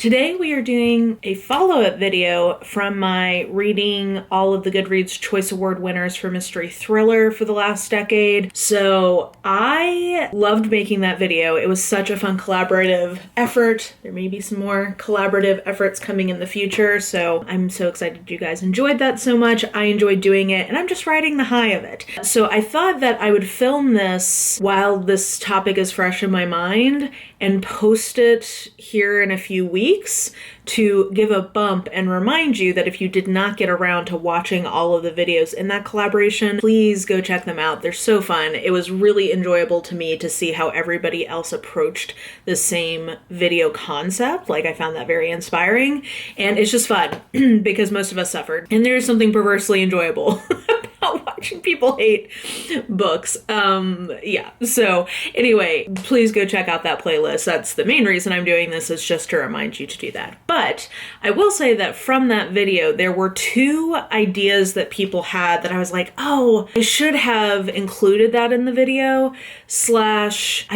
Today we are doing a follow-up video from my reading all of the Goodreads Choice Award winners for mystery thriller for the last decade. So I loved making that video. It was such a fun collaborative effort. There may be some more collaborative efforts coming in the future, so I'm so excited you guys enjoyed that so much. I enjoyed doing it, and I'm just riding the high of it. So I thought that I would film this while this topic is fresh in my mind and post it here in a few weeks to give a bump and remind you that if you did not get around to watching all of the videos in that collaboration, please go check them out. They're so fun. It was really enjoyable to me to see how everybody else approached the same video concept. Like, I found that very inspiring, and it's just fun because most of us suffered. And there's something perversely enjoyable about watching people hate books. Yeah. So anyway, please go check out that playlist. That's the main reason I'm doing this, is just to remind you to do that. But I will say that from that video, there were two ideas that people had that I was like, oh, I should have included that in the video, / I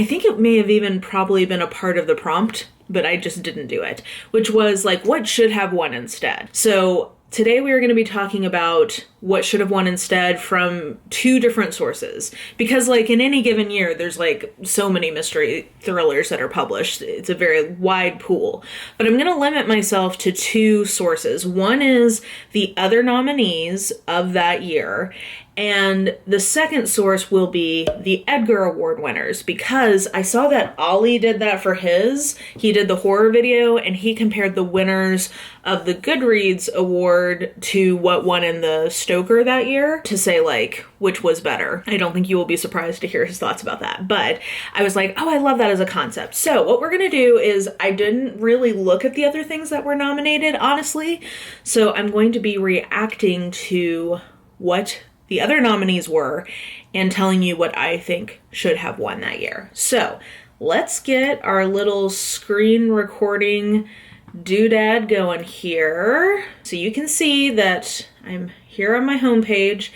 think it may have even probably been a part of the prompt, but I just didn't do it, which was like, what should have won instead? So today we are going to be talking about what should have won instead from two different sources. Because like in any given year, there's like so many mystery thrillers that are published. It's a very wide pool. But I'm going to limit myself to two sources. One is the other nominees of that year, and the second source will be the Edgar Award winners, because I saw that Ollie did that for his. He did the horror video, and he compared the winners of the Goodreads Award to what won in the Stoker that year to say, like, which was better. I don't think you will be surprised to hear his thoughts about that. But I was like, oh, I love that as a concept. So what we're going to do is, I didn't really look at the other things that were nominated, honestly. So I'm going to be reacting to what the other nominees were and telling you what I think should have won that year. So let's get our little screen recording doodad going here. So you can see that I'm here on my homepage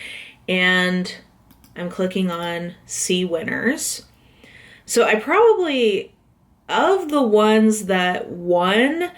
and I'm clicking on See Winners. So I probably, of the ones that won,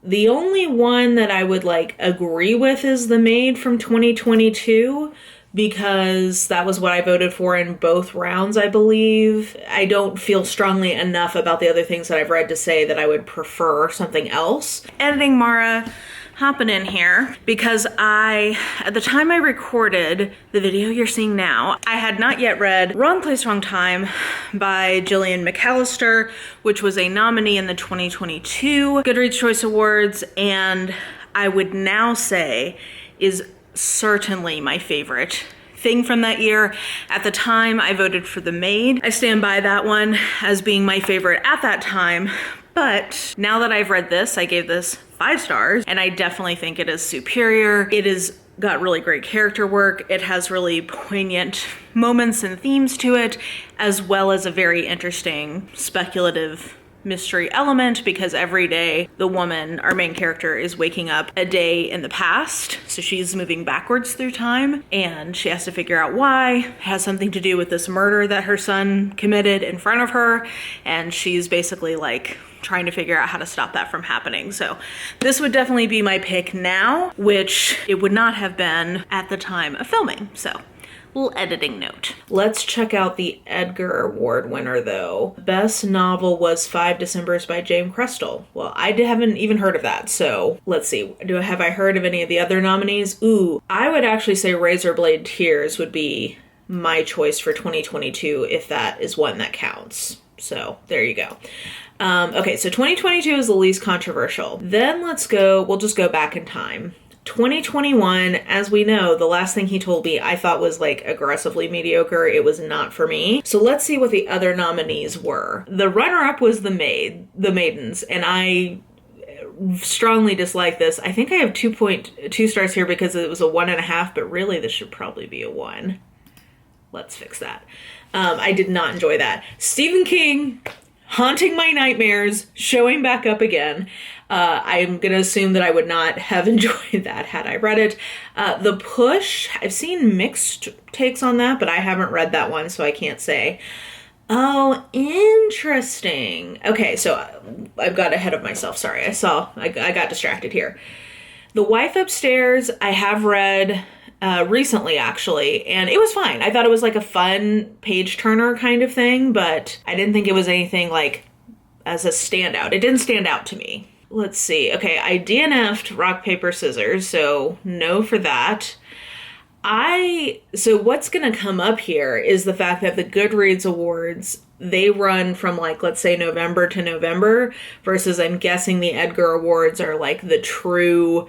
the only one that I would like agree with is The Maid from 2022, because that was what I voted for in both rounds, I believe. I don't feel strongly enough about the other things that I've read to say that I would prefer something else. Editing Mara hopping in here because at the time I recorded the video you're seeing now, I had not yet read Wrong Place, Wrong Time by Gillian McAllister, which was a nominee in the 2022 Goodreads Choice Awards, and I would now say is certainly my favorite thing from that year. At the time, I voted for The Maid. I stand by that one as being my favorite at that time. But now that I've read this, I gave this 5 stars, and I definitely think it is superior. It has got really great character work. It has really poignant moments and themes to it, as well as a very interesting speculative mystery element, because every day the woman, our main character, is waking up a day in the past. So she's moving backwards through time, and she has to figure out why. It has something to do with this murder that her son committed in front of her, and she's basically like trying to figure out how to stop that from happening. So this would definitely be my pick now, which it would not have been at the time of filming. So little editing note. Let's check out the Edgar Award winner though. Best novel was 5 Decembers by James Crystal. Well, I haven't even heard of that, so let's see. Have I heard of any of the other nominees? Ooh, I would actually say Razorblade Tears would be my choice for 2022 if that is one that counts. So there you go. Okay, so 2022 is the least controversial. Then we'll just go back in time. 2021, as we know, the last thing he told me I thought was like aggressively mediocre. It was not for me. So let's see what the other nominees were. The runner-up was The Maidens, and I strongly dislike this. I think I have 2.2 stars here because it was a 1.5, but really this should probably be a 1. Let's fix that. I did not enjoy that. Stephen King, haunting my nightmares, showing back up again. I'm going to assume that I would not have enjoyed that had I read it. The Push, I've seen mixed takes on that, but I haven't read that one, so I can't say. Oh, interesting. Okay, so I've got ahead of myself. Sorry, I got distracted here. The Wife Upstairs, I have read recently, actually, and it was fine. I thought it was like a fun page turner kind of thing, but I didn't think it was anything like as a standout. It didn't stand out to me. Let's see. Okay, I DNF'd Rock, Paper, Scissors, so no for that. So what's going to come up here is the fact that the Goodreads Awards, they run from like, let's say November to November, versus I'm guessing the Edgar Awards are like the true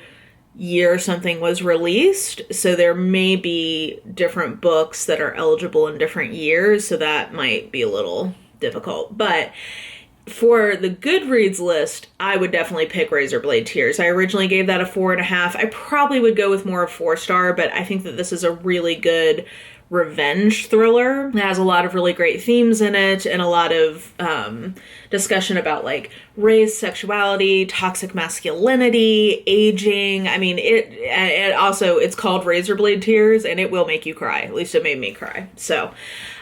year something was released. So there may be different books that are eligible in different years. So that might be a little difficult. But for the Goodreads list, I would definitely pick Razorblade Tears. I originally gave that a 4.5. I probably would go with more of 4-star, but I think that this is a really good revenge thriller. It has a lot of really great themes in it and a lot of discussion about like race, sexuality, toxic masculinity, aging. I mean, it's called Razorblade Tears and it will make you cry. At least it made me cry. So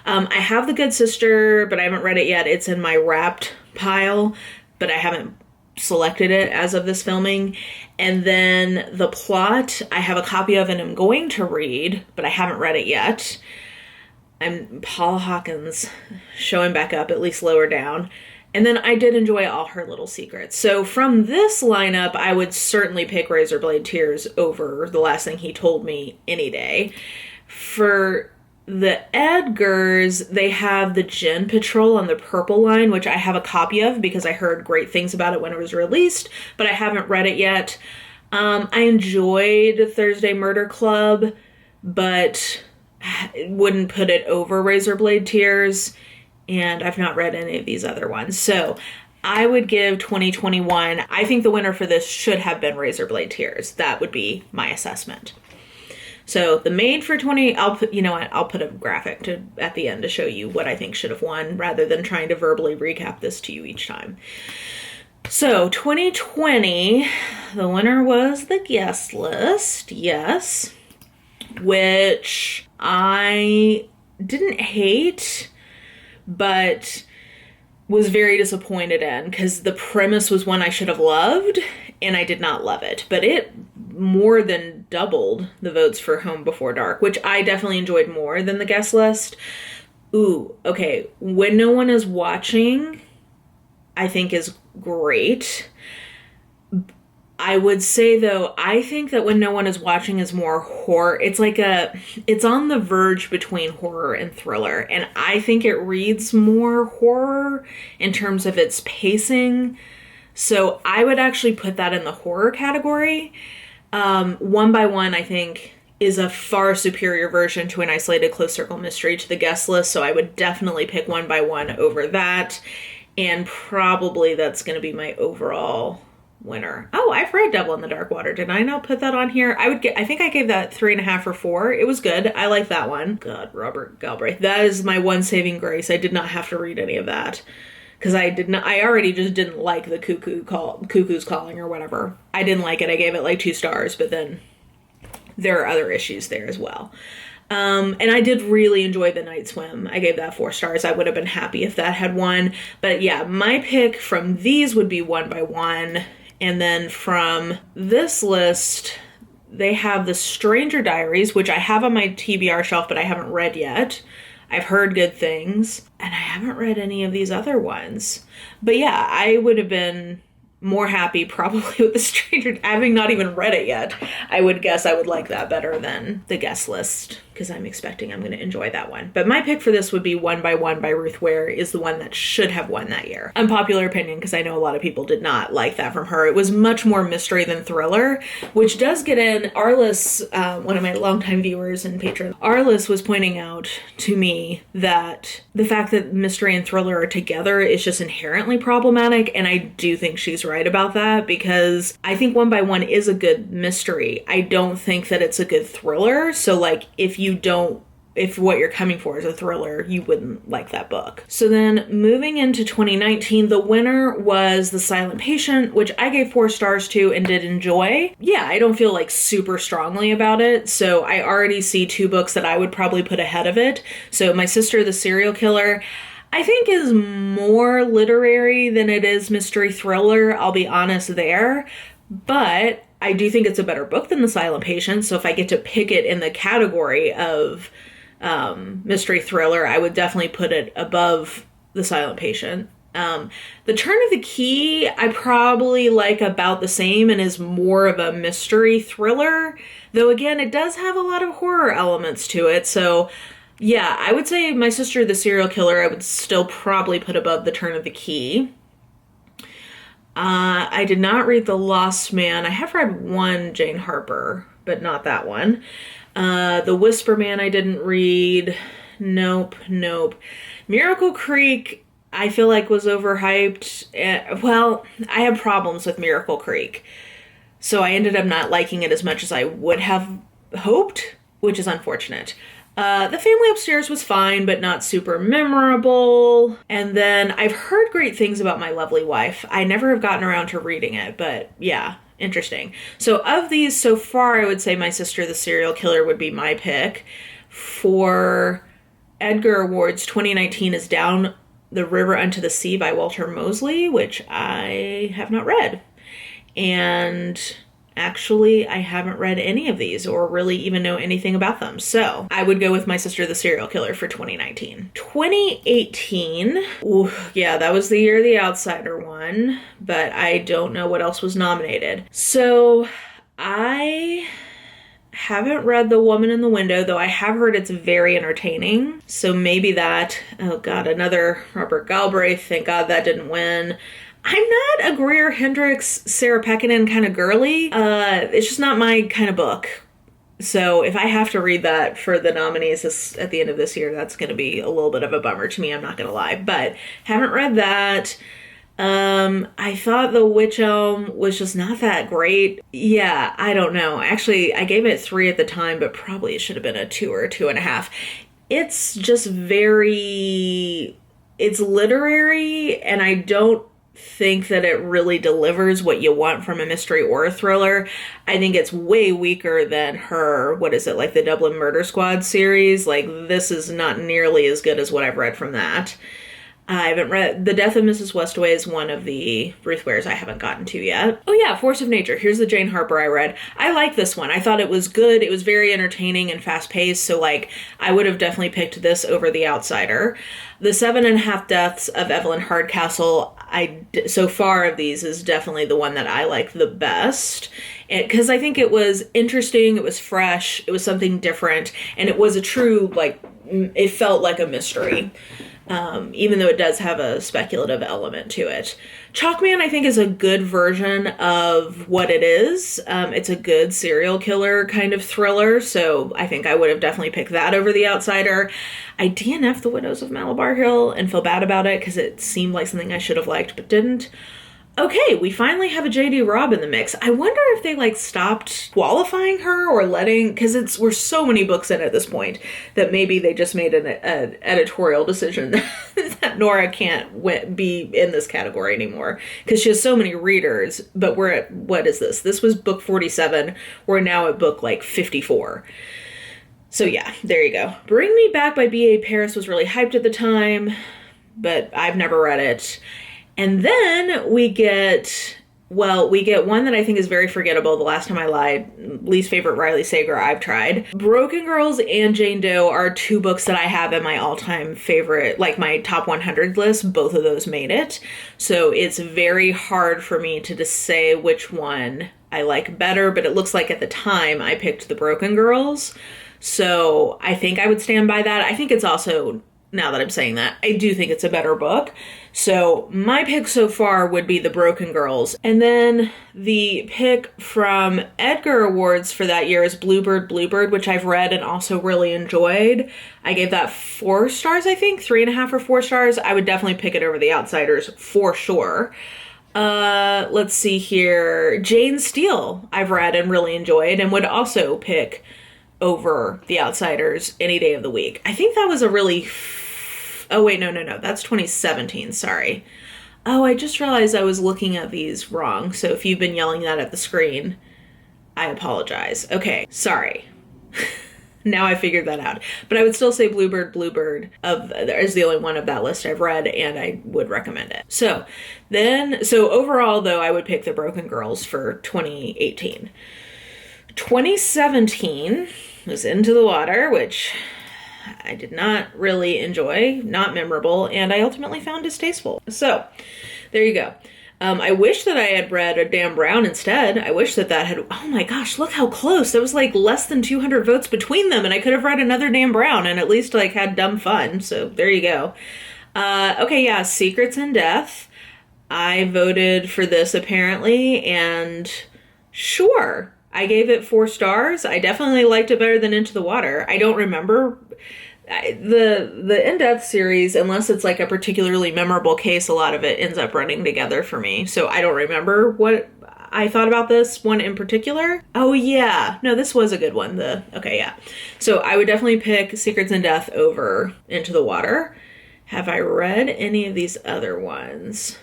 I have The Good Sister, but I haven't read it yet. It's in my wrapped pile, but I haven't selected it as of this filming. And then The Plot, I have a copy of and I'm going to read, but I haven't read it yet. Paula Hawkins showing back up, at least lower down. And then I did enjoy All Her Little Secrets. So from this lineup, I would certainly pick Razorblade Tears over The Last Thing He Told Me any day. For the Edgars, they have the Gin Patrol on the purple line, which I have a copy of because I heard great things about it when it was released, but I haven't read it yet. I enjoyed Thursday Murder Club, but wouldn't put it over Razorblade Tears, and I've not read any of these other ones. So I would give 2021, I think the winner for this should have been Razorblade Tears. That would be my assessment. So the maid for 20, I'll put a graphic at the end to show you what I think should have won rather than trying to verbally recap this to you each time. So 2020, the winner was The Guest List, yes, which I didn't hate, but was very disappointed in because the premise was one I should have loved and I did not love it, but it more than doubled the votes for Home Before Dark, which I definitely enjoyed more than The Guest List. Ooh, okay. When No One Is Watching, I think is great. I would say though, I think that When No One Is Watching is more horror. It's on the verge between horror and thriller. And I think it reads more horror in terms of its pacing. So I would actually put that in the horror category. One by One, I think, is a far superior version to An Isolated Close Circle Mystery to The Guest List, so I would definitely pick One by One over that, and probably that's going to be my overall winner. Oh, I've read Devil in the Dark Water. Did I not put that on here? I think I gave that 3.5 or 4. It was good. I like that one. God, Robert Galbraith. That is my one saving grace. I did not have to read any of that. Because I already just didn't like the Cuckoo's Calling or whatever. I didn't like it. I gave it like 2 stars, but then there are other issues there as well. And I did really enjoy The Night Swim. I gave that 4 stars. I would have been happy if that had won. But yeah, my pick from these would be One by One. And then from this list, they have The Stranger Diaries, which I have on my TBR shelf, but I haven't read yet. I've heard good things, and I haven't read any of these other ones. But yeah, I would have been more happy probably with The Stranger, having not even read it yet. I would guess I would like that better than The Guest List, because I'm expecting I'm going to enjoy that one. But my pick for this would be One by One by Ruth Ware, is the one that should have won that year. Unpopular opinion, because I know a lot of people did not like that from her. It was much more mystery than thriller, which does get in. Arliss, one of my longtime viewers and patrons, Arliss was pointing out to me that the fact that mystery and thriller are together is just inherently problematic, and I do think she's right about that, because I think One by One is a good mystery. I don't think that it's a good thriller, so like if what you're coming for is a thriller, you wouldn't like that book. So then moving into 2019, the winner was The Silent Patient, which I gave 4 stars to and did enjoy. Yeah, I don't feel like super strongly about it. So I already see 2 books that I would probably put ahead of it. So My Sister, the Serial Killer, I think is more literary than it is mystery thriller. I'll be honest there. But I do think it's a better book than The Silent Patient. So if I get to pick it in the category of mystery thriller, I would definitely put it above The Silent Patient. The Turn of the Key, I probably like about the same and is more of a mystery thriller. Though again, it does have a lot of horror elements to it. So yeah, I would say My Sister the Serial Killer, I would still probably put above The Turn of the Key. I did not read The Lost Man. I have read one Jane Harper, but not that one. The Whisper Man I didn't read. Nope. Miracle Creek, I feel like was overhyped. Well, I have problems with Miracle Creek. So I ended up not liking it as much as I would have hoped, which is unfortunate. The Family Upstairs was fine, but not super memorable. And then I've heard great things about My Lovely Wife. I never have gotten around to reading it, but yeah, interesting. So of these so far, I would say My Sister the Serial Killer would be my pick. For Edgar Awards, 2019 is Down the River Unto the Sea by Walter Mosley, which I have not read. And actually, I haven't read any of these or really even know anything about them. So I would go with My Sister the Serial Killer for 2019. 2018, ooh, yeah, that was the year The Outsider won, but I don't know what else was nominated. So I haven't read The Woman in the Window, though I have heard it's very entertaining. So maybe that, oh God, another Robert Galbraith. Thank God that didn't win. I'm not a Greer Hendricks, Sarah Pekkanen kind of girly. It's just not my kind of book. So if I have to read that for the nominees at the end of this year, that's going to be a little bit of a bummer to me. I'm not going to lie. But haven't read that. I thought The Witch Elm was just not that great. Yeah, I don't know. Actually, I gave it 3 at the time, but probably it should have been a 2 or a 2.5. It's just it's literary, and I don't think that it really delivers what you want from a mystery or a thriller. I think it's way weaker than her, what is it, like the Dublin Murder Squad series. Like, this is not nearly as good as what I've read from that. I haven't read The Death of Mrs. Westaway is one of the Ruth Wares I haven't gotten to yet. Oh yeah, Force of Nature. Here's the Jane Harper I read. I like this one. I thought it was good. It was very entertaining and fast-paced, so like I would have definitely picked this over The Outsider. The 7.5 Deaths of Evelyn Hardcastle, so far of these, is definitely the one that I like the best. Because I think it was interesting, it was fresh, it was something different, and it was a true, like, it felt like a mystery. Even though it does have a speculative element to it. Chalkman, I think, is a good version of what it is. It's a good serial killer kind of thriller, so I think I would have definitely picked that over The Outsider. I DNF'd The Widows of Malabar Hill and feel bad about it because it seemed like something I should have liked but didn't. Okay, we finally have a J.D. Robb in the mix. I wonder if they, stopped qualifying her or because we're so many books in at this point that maybe they just made an editorial decision that Nora can't be in this category anymore because she has so many readers. But we're at, what is this? This was book 47. We're now at book, 54. So yeah, there you go. Bring Me Back by B.A. Paris was really hyped at the time, but I've never read it. And then we get one that I think is very forgettable. The Last Time I Lied, least favorite Riley Sager I've tried. Broken Girls and Jane Doe are 2 books that I have in my all-time favorite, my top 100 list. Both of those made it. So it's very hard for me to just say which one I like better, but it looks like at the time I picked The Broken Girls. So I think I would stand by that. I think it's also, now that I'm saying that, I do think it's a better book. So my pick so far would be The Broken Girls. And then the pick from Edgar Awards for that year is Bluebird, which I've read and also really enjoyed. I gave that 4 stars, I think, 3.5 or 4 stars. I would definitely pick it over The Outsiders for sure. Let's see here. Jane Steele I've read and really enjoyed and would also pick over The Outsiders any day of the week. I think that was a really... Oh, wait, no. That's 2017. Sorry. Oh, I just realized I was looking at these wrong. So if you've been yelling that at the screen, I apologize. Okay, sorry. Now I figured that out. But I would still say Bluebird is the only one of that list I've read, and I would recommend it. So overall, though, I would pick The Broken Girls for 2018. 2017 was Into the Water, which I did not really enjoy, not memorable, and I ultimately found distasteful. So there you go. I wish that I had read A Dan Brown instead. I wish that had, oh my gosh, look how close. There was like less than 200 votes between them, and I could have read another Dan Brown and at least like had dumb fun. So there you go. Okay, yeah, Secrets in Death. I voted for this apparently, and sure, I gave it 4 stars. I definitely liked it better than Into the Water. I don't remember the In-Depth series, unless it's like a particularly memorable case, a lot of it ends up running together for me. So I don't remember what I thought about this one in particular. Oh yeah, no, this was a good one. Okay, yeah. So I would definitely pick Secrets in Death over Into the Water. Have I read any of these other ones?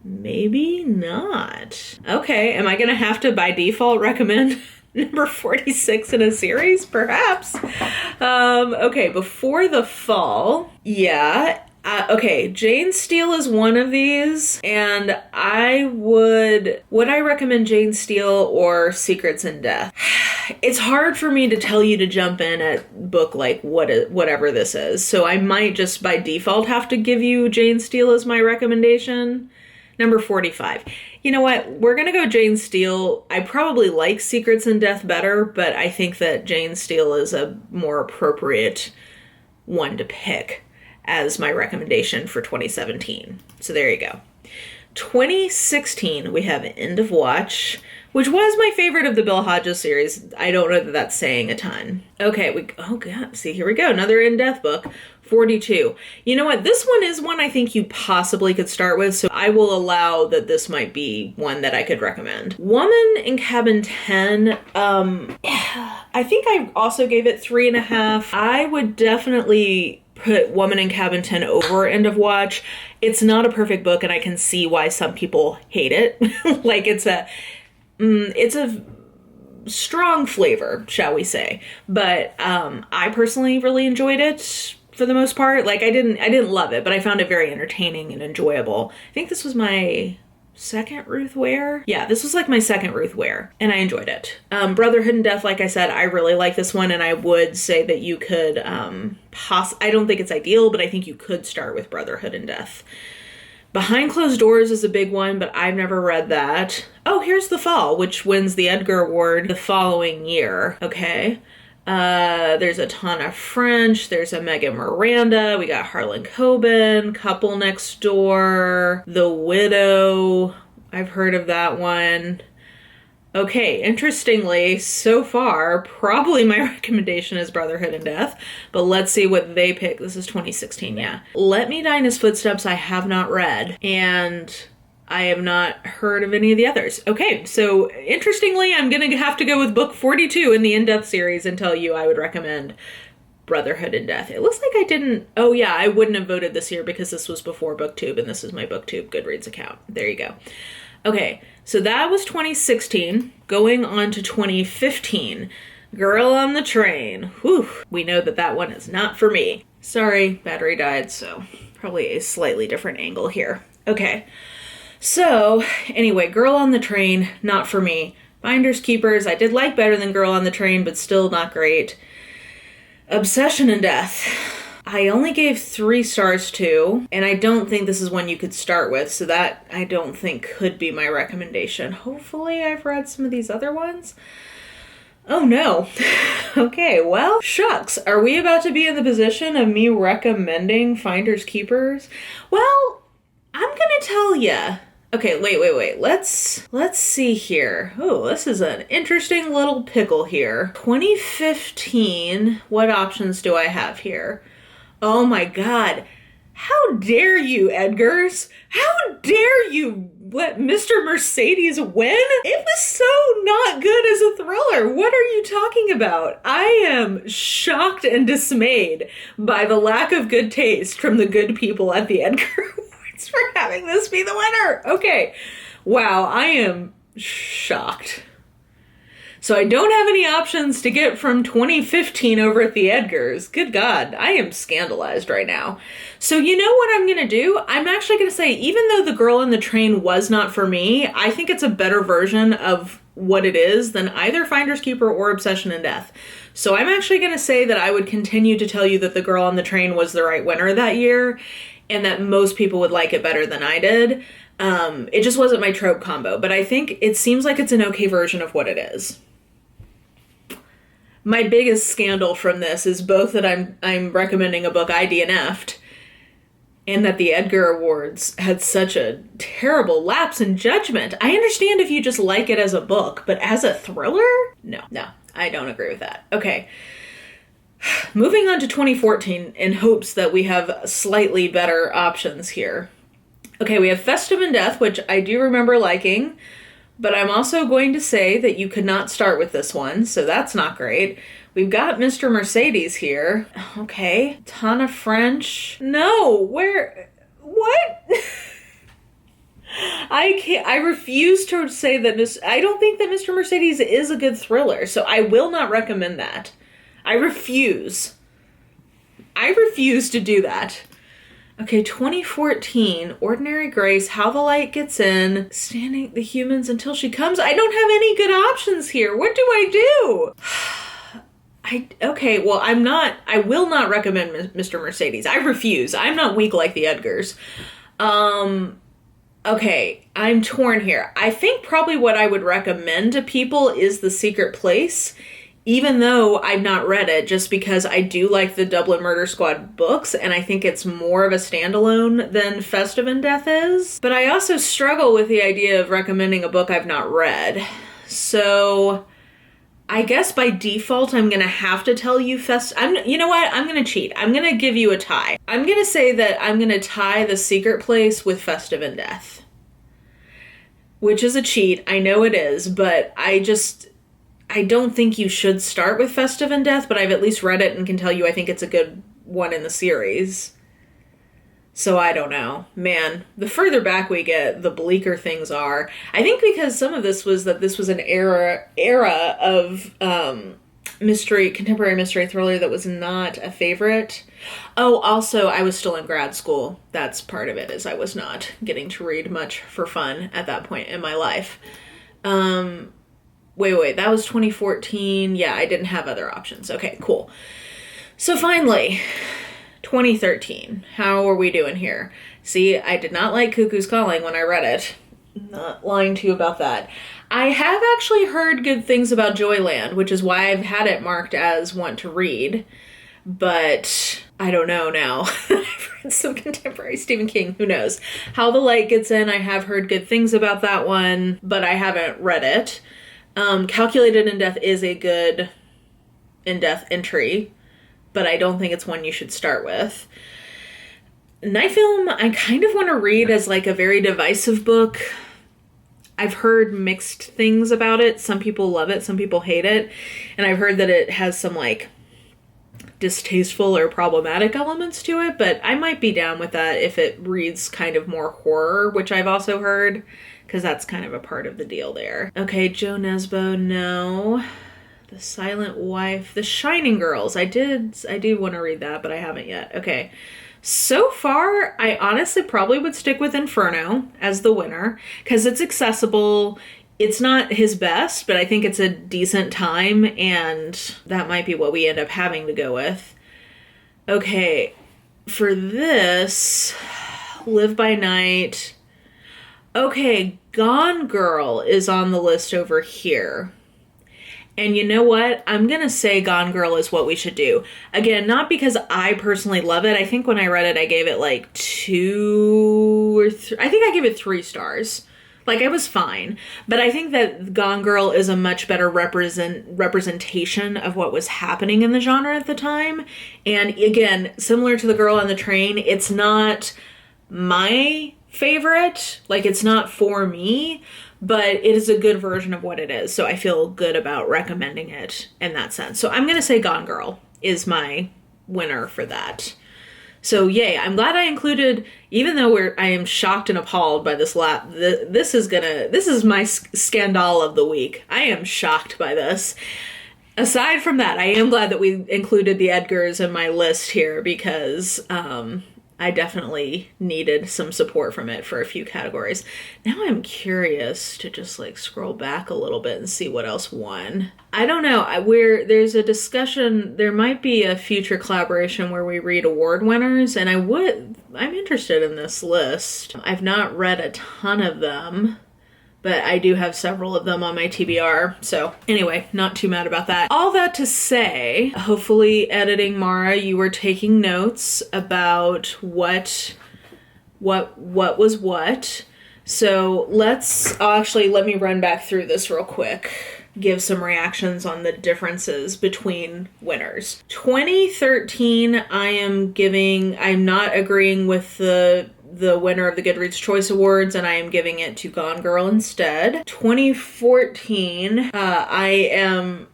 Maybe not. Okay, am I gonna have to by default recommend number 46 in a series? Perhaps. Okay, Before the Fall. Yeah. Okay, Jane Steele is one of these, and would I recommend Jane Steele or Secrets in Death? It's hard for me to tell you to jump in at book like whatever this is, so I might just by default have to give you Jane Steele as my recommendation. Number 45. You know what? We're going to go Jane Steele. I probably like Secrets in Death better, but I think that Jane Steele is a more appropriate one to pick as my recommendation for 2017. So there you go. 2016, we have End of Watch, which was my favorite of the Bill Hodges series. I don't know that that's saying a ton. Okay, oh god, see, here we go. Another in-depth book, 42. You know what? This one is one I think you possibly could start with, so I will allow that this might be one that I could recommend. Woman in Cabin 10, I think I also gave it 3.5. I would definitely put Woman in Cabin 10 over End of Watch. It's not a perfect book, and I can see why some people hate it. Like, it's a strong flavor, shall we say. But I personally really enjoyed it for the most part. Like, I didn't love it, but I found it very entertaining and enjoyable. I think this was my second Ruth Ware. Yeah, this was like my second Ruth Ware, and I enjoyed it. Brotherhood and Death, like I said, I really like this one, and I would say that you could I don't think it's ideal, but I think you could start with Brotherhood and Death. Behind Closed Doors is a big one, but I've never read that. Oh, here's The Fall, which wins the Edgar Award the following year. Okay. There's a ton of French. There's a Megan Miranda. We got Harlan Coben, Couple Next Door, The Widow. I've heard of that one. Okay, interestingly, so far, probably my recommendation is Brotherhood and Death, but let's see what they pick. This is 2016, yeah. Let Me Die in His Footsteps I have not read, and I have not heard of any of the others. Okay, so interestingly, I'm gonna have to go with book 42 in the In-Depth series and tell you I would recommend Brotherhood and Death. It looks like I didn't, oh yeah, I wouldn't have voted this year because this was before BookTube, and this is my BookTube Goodreads account. There you go. Okay, so that was 2016. Going on to 2015. Girl on the Train. Whew, we know that one is not for me. Sorry, battery died, so probably a slightly different angle here. Okay, so anyway, Girl on the Train, not for me. Finders Keepers, I did like better than Girl on the Train, but still not great. Obsession and Death. I only gave 3 stars to, and I don't think this is one you could start with, so that I don't think could be my recommendation. Hopefully I've read some of these other ones. Oh no. Okay, well, shucks. Are we about to be in the position of me recommending Finders Keepers? Well, I'm gonna tell ya. Okay, wait. Let's see here. Oh, this is an interesting little pickle here. 2015, what options do I have here? Oh my god. How dare you, Edgars? How dare you let Mr. Mercedes win? It was so not good as a thriller. What are you talking about? I am shocked and dismayed by the lack of good taste from the good people at the Edgar Awards for having this be the winner. Okay. Wow, I am shocked. So I don't have any options to get from 2015 over at the Edgars. Good God, I am scandalized right now. So you know what I'm going to do? I'm actually going to say, even though The Girl in the Train was not for me, I think it's a better version of what it is than either Finders Keeper or Obsession and Death. So I'm actually going to say that I would continue to tell you that The Girl on the Train was the right winner that year, and that most people would like it better than I did. It just wasn't my trope combo, but I think it seems like it's an okay version of what it is. My biggest scandal from this is both that I'm recommending a book I DNF'd, and that the Edgar Awards had such a terrible lapse in judgment. I understand if you just like it as a book, but as a thriller? No, I don't agree with that. Okay. Moving on to 2014 in hopes that we have slightly better options here. Okay, we have Festive in Death, which I do remember liking, but I'm also going to say that you could not start with this one, so that's not great. We've got Mr. Mercedes here. Okay. Tana French. No, where? What? I refuse to say that I don't think that Mr. Mercedes is a good thriller, so I will not recommend that. I refuse to do that. Okay, 2014, Ordinary Grace, How the Light Gets In, Standing the Humans Until She Comes. I don't have any good options here. What do I do? I will not recommend Mr. Mercedes. I refuse. I'm not weak like the Edgars. Okay, I'm torn here. I think probably what I would recommend to people is The Secret Place, even though I've not read it, just because I do like the Dublin Murder Squad books, and I think it's more of a standalone than Festive in Death is. But I also struggle with the idea of recommending a book I've not read. So I guess by default, I'm going to have to tell you you know what? I'm going to cheat. I'm going to give you a tie. I'm going to say that I'm going to tie The Secret Place with Festive in Death. Which is a cheat. I know it is, but I don't think you should start with Festive in Death, but I've at least read it and can tell you I think it's a good one in the series. So I don't know. Man, the further back we get, the bleaker things are. I think because some of this was an era of contemporary mystery thriller that was not a favorite. Oh, also, I was still in grad school. That's part of it, is I was not getting to read much for fun at that point in my life. Wait, that was 2014. Yeah, I didn't have other options. Okay, cool. So finally, 2013. How are we doing here? See, I did not like Cuckoo's Calling when I read it. Not lying to you about that. I have actually heard good things about Joyland, which is why I've had it marked as want to read. But I don't know now. I've read some contemporary Stephen King. Who knows? How the Light Gets In. I have heard good things about that one, but I haven't read it. Calculated in Death is a good in-death entry, but I don't think it's one you should start with. Night Film, I kind of want to read as like a very divisive book. I've heard mixed things about it. Some people love it, some people hate it. And I've heard that it has some like distasteful or problematic elements to it, but I might be down with that if it reads kind of more horror, which I've also heard, because that's kind of a part of the deal there. Okay, Joe Nesbo, no. The Silent Wife, The Shining Girls. I do want to read that, but I haven't yet. Okay. So far, I honestly probably would stick with Inferno as the winner, because it's accessible. It's not his best, but I think it's a decent time, and that might be what we end up having to go with. Okay, for this, Live by Night. Okay, Gone Girl is on the list over here. And you know what? I'm going to say Gone Girl is what we should do. Again, not because I personally love it. I think when I read it, I gave it like 2 or 3. I think I gave it 3 stars. Like, it was fine. But I think that Gone Girl is a much better representation of what was happening in the genre at the time. And again, similar to The Girl on the Train, it's not my favorite. Like, it's not for me. But it is a good version of what it is, so I feel good about recommending it in that sense. So I'm going to say Gone Girl is my winner for that. So yay, I'm glad I included, even though I am shocked and appalled by this this is my scandal of the week. I am shocked by this. Aside from that, I am glad that we included the Edgars in my list here because I definitely needed some support from it for a few categories. Now I'm curious to just like scroll back a little bit and see what else won. I don't know. There's a discussion, there might be a future collaboration where we read award winners, and I'm interested in this list. I've not read a ton of them, but I do have several of them on my TBR. So anyway, not too mad about that. All that to say, hopefully editing Mara, you were taking notes about what was what. So let me run back through this real quick. Give some reactions on the differences between winners. 2013, I'm not agreeing with the winner of the Goodreads Choice Awards, and I am giving it to Gone Girl instead. 2014, I am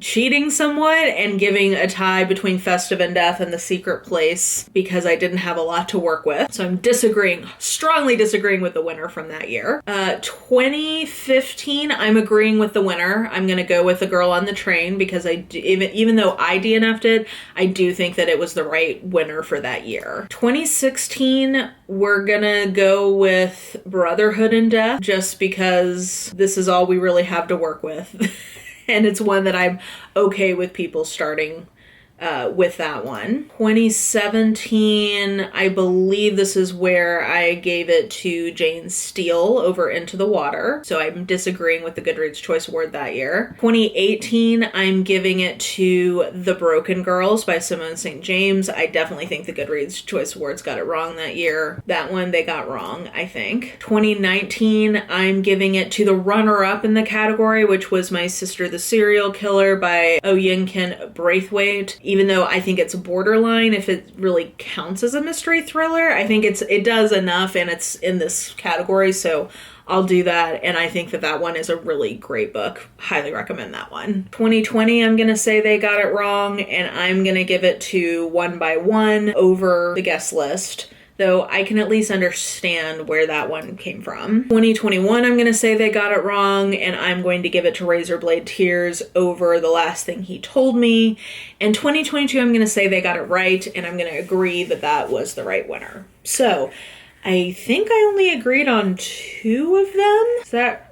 cheating somewhat and giving a tie between Festive and Death and The Secret Place because I didn't have a lot to work with. So I'm strongly disagreeing with the winner from that year. 2015, I'm agreeing with the winner. I'm going to go with The Girl on the Train because even though I DNF'd it, I do think that it was the right winner for that year. 2016, we're going to go with Brotherhood in Death just because this is all we really have to work with. And it's one that I'm okay with people starting with that one. 2017, I believe this is where I gave it to Jane Steele over Into the Water. So I'm disagreeing with the Goodreads Choice Award that year. 2018, I'm giving it to The Broken Girls by Simone St. James. I definitely think the Goodreads Choice Awards got it wrong that year. That one they got wrong, I think. 2019, I'm giving it to the runner-up in the category, which was My Sister the Serial Killer by Oyinkan Braithwaite. Even though I think it's borderline if it really counts as a mystery thriller, I think it does enough and it's in this category, so I'll do that. And I think that one is a really great book. Highly recommend that one. 2020, I'm going to say they got it wrong, and I'm going to give it to One by One over The Guest List, though I can at least understand where that one came from. 2021, I'm going to say they got it wrong, and I'm going to give it to Razorblade Tears over The Last Thing He Told Me. And 2022, I'm going to say they got it right, and I'm going to agree that was the right winner. So I think I only agreed on 2 of them. Is that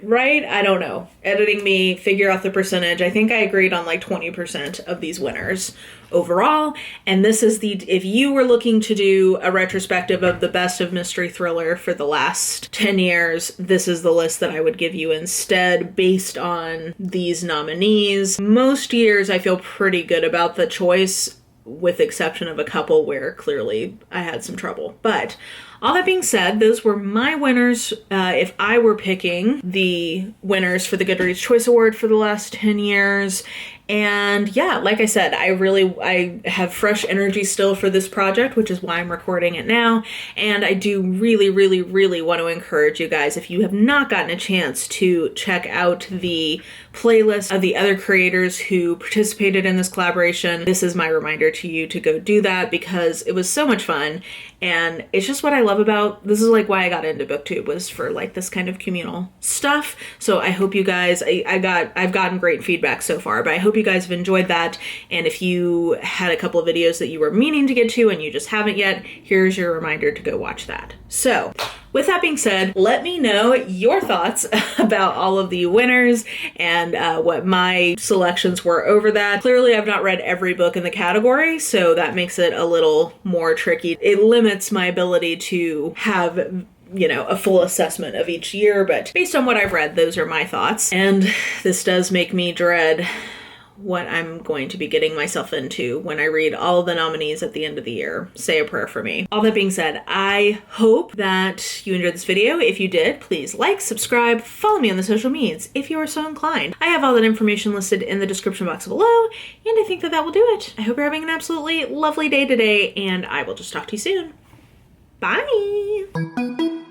right? I don't know. Editing me, figure out the percentage. I think I agreed on like 20% of these winners overall. And this is if you were looking to do a retrospective of the best of mystery thriller for the last 10 years, this is the list that I would give you instead based on these nominees. Most years I feel pretty good about the choice, with the exception of a couple where clearly I had some trouble. But all that being said, those were my winners if I were picking the winners for the Goodreads Choice Award for the last 10 years. And yeah, like I said, I have fresh energy still for this project, which is why I'm recording it now. And I do really, really, really want to encourage you guys, if you have not gotten a chance to check out the playlist of the other creators who participated in this collaboration, this is my reminder to you to go do that because it was so much fun. And it's just what I love about, this is like why I got into BookTube, was for like this kind of communal stuff. So I hope you guys, I've gotten great feedback so far, but I hope you guys have enjoyed that. And if you had a couple of videos that you were meaning to get to and you just haven't yet, here's your reminder to go watch that. So with that being said, let me know your thoughts about all of the winners and what my selections were over that. Clearly, I've not read every book in the category, so that makes it a little more tricky. It limits my ability to have a full assessment of each year, but based on what I've read, those are my thoughts. And this does make me dread what I'm going to be getting myself into when I read all of the nominees at the end of the year. Say a prayer for me. All that being said, I hope that you enjoyed this video. If you did, please like, subscribe, follow me on the social medias if you are so inclined. I have all that information listed in the description box below, and I think that will do it. I hope you're having an absolutely lovely day today, and I will just talk to you soon. Bye!